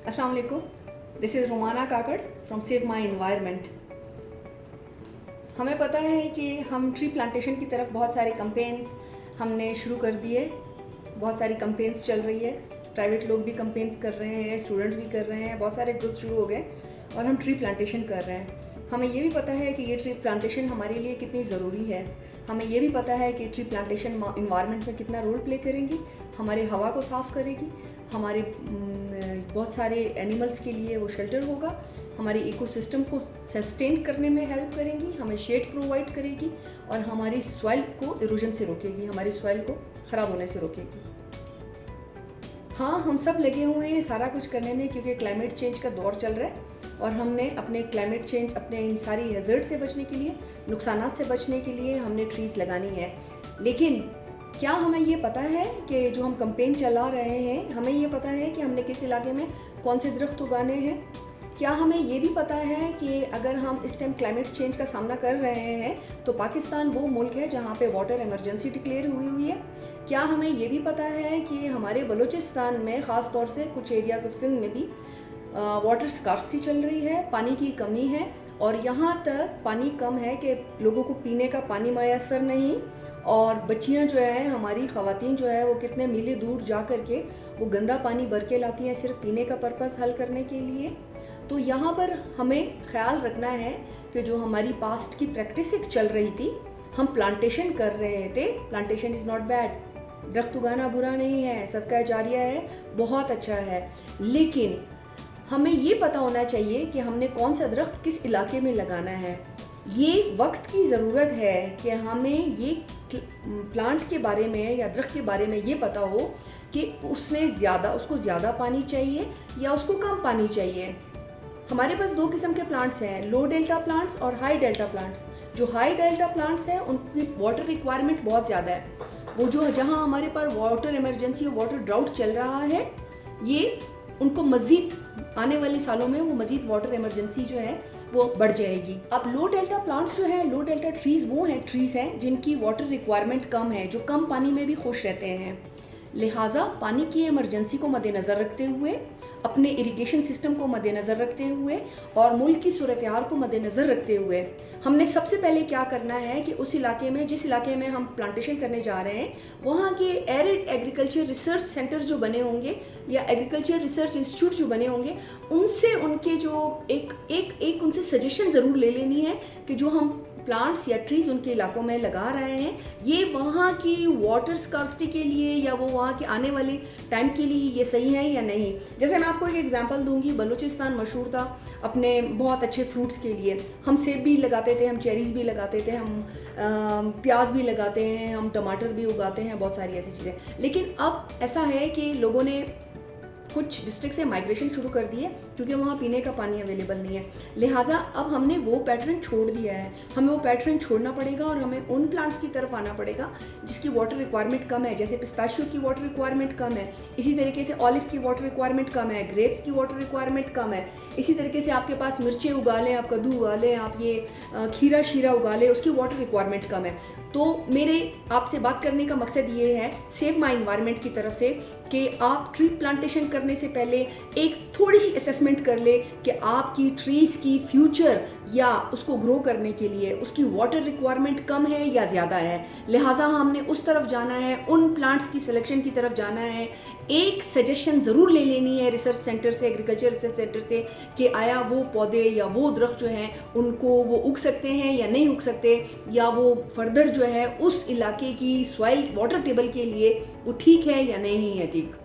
अस्सलाम वालेकुम, this is Romana Kakar from save my environment. हमें पता है कि हम ट्री प्लांटेशन की तरफ बहुत सारे कंपेन्स हमने शुरू कर दिए। बहुत सारी कंपेन्स चल रही है, प्राइवेट लोग भी कंपेन्स कर रहे हैं, स्टूडेंट्स भी कर रहे हैं, बहुत सारे ग्रुप शुरू हो गए और हम ट्री प्लांटेशन कर रहे हैं। हमें ये भी पता है कि ये ट्री प्लांटेशन हमारे लिए कितनी ज़रूरी है। हमें ये भी पता है कि ट्री प्लांटेशन इन्वायरमेंट में कितना रोल प्ले करेंगी, हमारे हवा को साफ़ करेगी, हमारे बहुत सारे एनिमल्स के लिए वो शेल्टर होगा, हमारे इकोसिस्टम को सस्टेन करने में हेल्प करेंगी, हमें शेड प्रोवाइड करेगी और हमारी सॉइल को इरोजन से रोकेगी, हमारी सॉइल को ख़राब होने से रोकेगी। हाँ, हम सब लगे हुए हैं सारा कुछ करने में, क्योंकि क्लाइमेट चेंज का दौर चल रहा है और हमने अपने क्लाइमेट चेंज, अपने इन सारी हैज़र्ड से बचने के लिए, नुकसानात से बचने के लिए हमने ट्रीज़ लगानी है। लेकिन क्या हमें ये पता है कि जो हम कैंपेन चला रहे हैं, हमें ये पता है कि हमने किस इलाके में कौन से दरख्त उगाने हैं? क्या हमें ये भी पता है कि अगर हम इस टाइम क्लाइमेट चेंज का सामना कर रहे हैं तो पाकिस्तान वो मुल्क है जहाँ पे वाटर इमरजेंसी डिक्लेयर हुई है? क्या हमें ये भी पता है कि हमारे बलूचिस्तान में, ख़ास तौर से कुछ एरियाज ऑफ सिंध में भी वाटर स्कार्सिटी चल रही है, पानी की कमी है और यहाँ तक पानी कम है कि लोगों को पीने का पानी मैसर नहीं। और बच्चियाँ जो है, हमारी ख़वातीन जो है, वो कितने मील दूर जा कर के वो गंदा पानी भर के लाती हैं सिर्फ पीने का पर्पस हल करने के लिए। तो यहाँ पर हमें ख्याल रखना है कि जो हमारी पास्ट की प्रैक्टिस एक चल रही थी, हम प्लांटेशन कर रहे थे। प्लांटेशन इज़ नॉट बैड, दरख्त उगाना बुरा नहीं है, सदका जारिया है, बहुत अच्छा है। लेकिन हमें ये पता होना चाहिए कि हमने कौन सा दरख्त किस इलाके में लगाना है। ये वक्त की ज़रूरत है कि हमें ये प्लांट के बारे में या दरख्त के बारे में ये पता हो कि उसको ज़्यादा पानी चाहिए या उसको कम पानी चाहिए। हमारे पास दो किस्म के प्लांट्स हैं, लो डेल्टा प्लांट्स और हाई डेल्टा प्लांट्स। जो हाई डेल्टा प्लांट्स हैं उनकी वाटर रिक्वायरमेंट बहुत ज़्यादा है। वो जो जहाँ हमारे पास वाटर इमरजेंसी और वाटर ड्राउट चल रहा है, ये उनको मज़ीद आने वाले सालों में वो मज़ीद वाटर इमरजेंसी जो है वो बढ़ जाएगी। अब लो डेल्टा प्लांट्स जो है, लो डेल्टा ट्रीज़ वो हैं, ट्रीज़ हैं जिनकी वाटर रिक्वायरमेंट कम है, जो कम पानी में भी खुश रहते हैं। लिहाजा पानी की इमरजेंसी को मद्देनज़र रखते हुए, अपने इरिगेशन सिस्टम को मद्देनज़र रखते हुए और मुल्क की सूरत-ए-हाल को मद्देनज़र रखते हुए हमने सबसे पहले क्या करना है कि उस इलाके में, जिस इलाके में हम प्लांटेशन करने जा रहे हैं, वहाँ के एरिड एग्रीकल्चर रिसर्च सेंटर्स जो बने होंगे या एग्रीकल्चर रिसर्च इंस्टीट्यूट जो बने होंगे, उनसे उनके जो एक उनसे सजेशन ज़रूर ले लेनी है कि जो हम प्लांट्स या ट्रीज़ उनके इलाकों में लगा रहे हैं, ये वहाँ की वाटर स्कार्सिटी के लिए या वो वहाँ के आने वाले टाइम के लिए ये सही है या नहीं। जैसे मैं आपको एक एग्जांपल दूंगी, बलूचिस्तान मशहूर था अपने बहुत अच्छे फ्रूट्स के लिए। हम सेब भी लगाते थे, हम चेरीज़ भी लगाते थे, हम प्याज भी लगाते हैं, हम टमाटर भी उगाते हैं, बहुत सारी ऐसी चीज़ें। लेकिन अब ऐसा है कि लोगों ने कुछ डिस्ट्रिक्ट से माइग्रेशन शुरू कर दी है क्योंकि वहाँ पीने का पानी अवेलेबल नहीं है। लिहाजा अब हमने वो पैटर्न छोड़ दिया है, हमें वो पैटर्न छोड़ना पड़ेगा और हमें उन प्लांट्स की तरफ आना पड़ेगा जिसकी वाटर रिक्वायरमेंट कम है। जैसे पिस्ताशियो की वाटर रिक्वायरमेंट कम है, इसी तरीके से ऑलिव की वाटर रिक्वायरमेंट कम है, ग्रेप्स की वाटर रिक्वायरमेंट कम है, इसी तरीके से आपके पास मिर्चें उगा लें, आप कद्दू उगा लें, आप ये खीरा शीरा उगा लें, उसकी वाटर रिक्वायरमेंट कम है। तो मेरे आपसे बात करने का मकसद ये है सेव माई इन्वायरमेंट की तरफ से कि आप ट्री प्लांटेशन करने से पहले एक थोड़ी सी असेसमेंट कर ले कि आपकी ट्रीज़ की फ्यूचर या उसको ग्रो करने के लिए उसकी वाटर रिक्वायरमेंट कम है या ज़्यादा है। लिहाजा हमने उस तरफ जाना है, उन प्लांट्स की सिलेक्शन की तरफ जाना है। एक सजेशन ज़रूर ले लेनी है रिसर्च सेंटर से, एग्रीकल्चर रिसर्च सेंटर से, कि आया वो पौधे या वो दरख्त जो हैं उनको वो उग सकते हैं या नहीं उग सकते, या वो फर्दर जो है उस इलाके की सॉइल वाटर टेबल के लिए वो ठीक है या नहीं है ठीक।